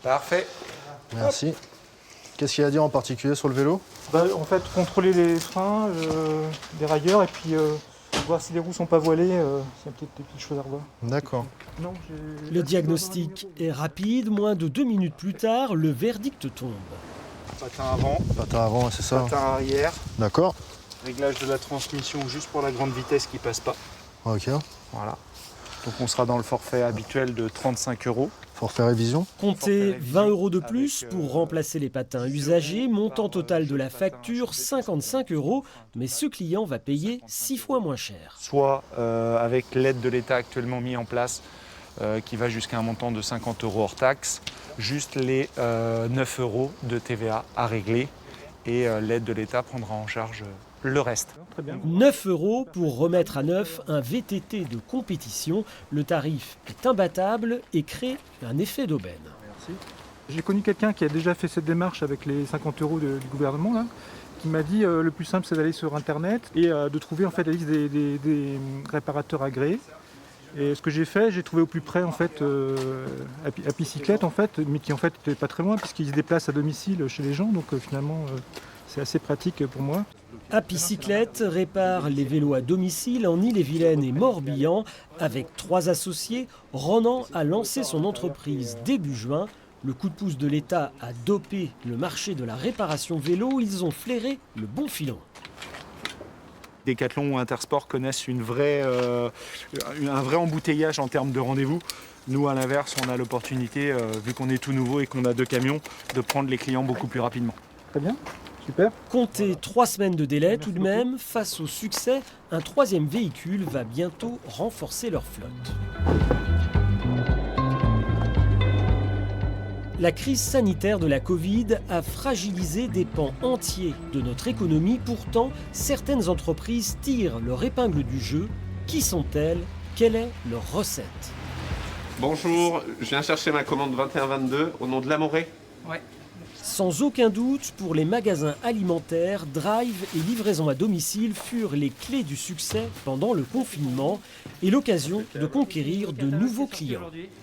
Parfait. Merci. Qu'est-ce qu'il y a à dire en particulier sur le vélo? En fait, contrôler les freins, les railleurs, et puis voir si les roues sont pas voilées, s'il y a peut-être des petites choses à revoir. D'accord. Non, Le diagnostic est rapide. Moins de 2 minutes plus tard, le verdict tombe. Patin avant, Patin avant, c'est ça? patin arrière. D'accord. Réglage de la transmission juste pour la grande vitesse qui passe pas. Ok. Voilà. Donc on sera dans le forfait habituel de 35 €. Forfait révision? Comptez Forfait 20 révision € de plus avec, pour remplacer les patins usagés. Montant total de la facture, 55 €. Mais ce client va payer 6 fois moins cher. Soit avec l'aide de l'État actuellement mis en place, qui va jusqu'à un montant de 50 € hors taxe, juste les 9 € de TVA à régler et l'aide de l'État prendra en charge le reste. très bien. 9 € pour remettre à neuf un VTT de compétition. Le tarif est imbattable et crée un effet d'aubaine. J'ai connu quelqu'un qui a déjà fait cette démarche avec les 50 € du gouvernement, là, qui m'a dit le plus simple c'est d'aller sur internet et de trouver en fait la liste des réparateurs agréés. Et ce que j'ai fait, j'ai trouvé au plus près en fait Appicyclette en fait, mais qui en fait n'était pas très loin puisqu'ils se déplacent à domicile chez les gens, donc finalement c'est assez pratique pour moi. Appicyclette répare les vélos à domicile en Ille-et-Vilaine et Morbihan. Avec 3 associés, Ronan a lancé son entreprise début juin. Le coup de pouce de l'État a dopé le marché de la réparation vélo. Ils ont flairé le bon filon. Decathlon ou Intersport connaissent un vrai embouteillage en termes de rendez-vous. Nous, à l'inverse, on a l'opportunité, vu qu'on est tout nouveau et qu'on a 2 camions, de prendre les clients beaucoup plus rapidement. Très bien, super. Comptez 3 semaines de délai tout de même. Face au succès, un 3e véhicule va bientôt renforcer leur flotte. La crise sanitaire de la Covid a fragilisé des pans entiers de notre économie. Pourtant, certaines entreprises tirent leur épingle du jeu. Qui sont-elles? Quelle est leur recette? Bonjour, je viens chercher ma commande 21-22 au nom de l'Amoré. Ouais. Sans aucun doute, pour les magasins alimentaires, drive et livraison à domicile furent les clés du succès pendant le confinement et l'occasion de conquérir de nouveaux clients.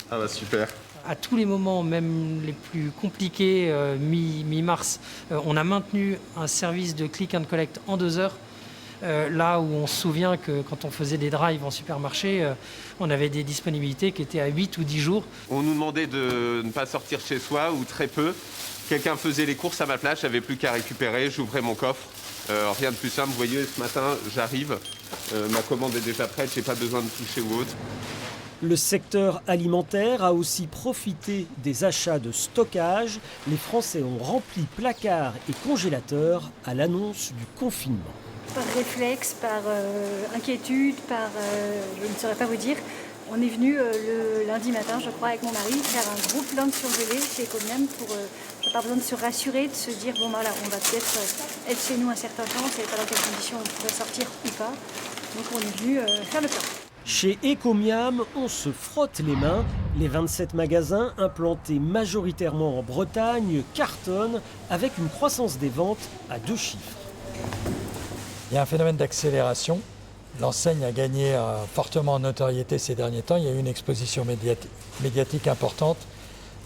Ah bah super. À tous les moments, même les plus compliqués, mi-mars, on a maintenu un service de click and collect en 2 heures. Là où on se souvient que quand on faisait des drives en supermarché, on avait des disponibilités qui étaient à 8 ou 10 jours. On nous demandait de ne pas sortir chez soi ou très peu. Quelqu'un faisait les courses à ma place, j'avais plus qu'à récupérer, j'ouvrais mon coffre. Rien de plus simple, vous voyez, ce matin j'arrive, ma commande est déjà prête, j'ai pas besoin de toucher ou autre. Le secteur alimentaire a aussi profité des achats de stockage. Les Français ont rempli placards et congélateurs à l'annonce du confinement. Par réflexe, par inquiétude, je ne saurais pas vous dire. On est venu le lundi matin, je crois, avec mon mari, faire un gros plein de surgelés chez Ecomium pour pas besoin de se rassurer, de se dire bon voilà, on va peut-être être chez nous un certain temps, on ne savait pas dans quelles conditions on pourrait sortir ou pas. Donc on est venu faire le plein. Chez Ecomiam, on se frotte les mains. Les 27 magasins implantés majoritairement en Bretagne cartonnent avec une croissance des ventes à 2 chiffres. Il y a un phénomène d'accélération. L'enseigne a gagné fortement en notoriété ces derniers temps. Il y a eu une exposition médiatique importante.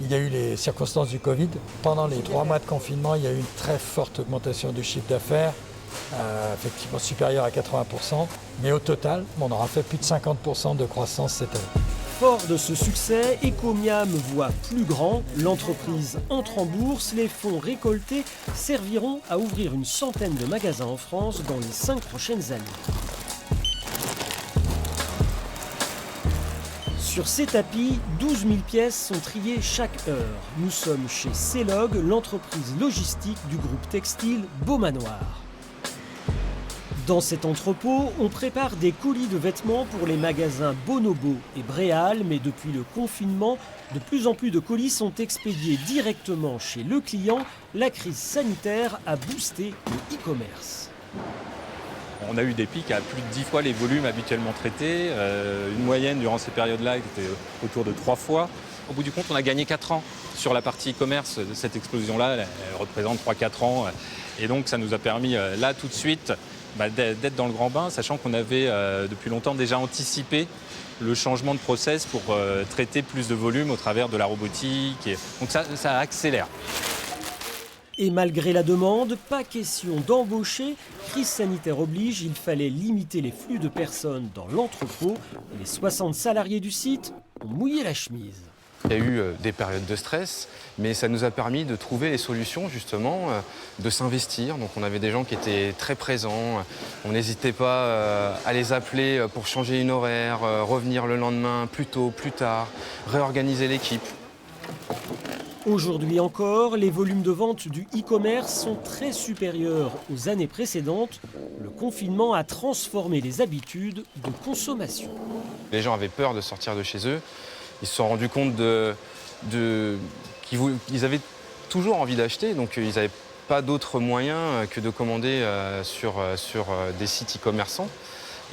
Il y a eu les circonstances du Covid. Pendant les 3 mois de confinement, il y a eu une très forte augmentation du chiffre d'affaires, effectivement supérieure à 80%. Mais au total, on aura fait plus de 50% de croissance cette année. Fort de ce succès, Ecomiam voit plus grand. L'entreprise entre en bourse. Les fonds récoltés serviront à ouvrir une centaine de magasins en France dans les 5 prochaines années. Sur ces tapis, 12 000 pièces sont triées chaque heure. Nous sommes chez Celog, l'entreprise logistique du groupe textile Beaumanoir. Dans cet entrepôt, on prépare des colis de vêtements pour les magasins Bonobo et Bréal, mais depuis le confinement, de plus en plus de colis sont expédiés directement chez le client. La crise sanitaire a boosté le e-commerce. On a eu des pics à plus de 10 fois les volumes habituellement traités, une moyenne durant ces périodes-là qui était autour de 3 fois. Au bout du compte, on a gagné 4 ans sur la partie e-commerce de cette explosion-là. Elle représente 3-4 ans. Et donc, ça nous a permis, là, tout de suite, d'être dans le grand bain, sachant qu'on avait depuis longtemps déjà anticipé le changement de process pour traiter plus de volume au travers de la robotique. Donc ça accélère. Et malgré la demande, pas question d'embaucher. Crise sanitaire oblige, il fallait limiter les flux de personnes dans l'entrepôt. Les 60 salariés du site ont mouillé la chemise. Il y a eu des périodes de stress, mais ça nous a permis de trouver les solutions, justement, de s'investir. Donc on avait des gens qui étaient très présents. On n'hésitait pas à les appeler pour changer une horaire, revenir le lendemain plus tôt, plus tard, réorganiser l'équipe. Aujourd'hui encore, les volumes de vente du e-commerce sont très supérieurs aux années précédentes. Le confinement a transformé les habitudes de consommation. Les gens avaient peur de sortir de chez eux. Ils se sont rendus compte qu'ils avaient toujours envie d'acheter, donc ils n'avaient pas d'autre moyen que de commander sur des sites e-commerçants.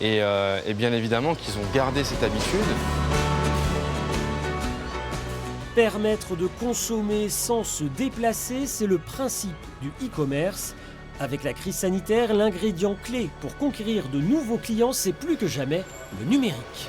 Et bien évidemment qu'ils ont gardé cette habitude. Permettre de consommer sans se déplacer, c'est le principe du e-commerce. Avec la crise sanitaire, l'ingrédient clé pour conquérir de nouveaux clients, c'est plus que jamais le numérique.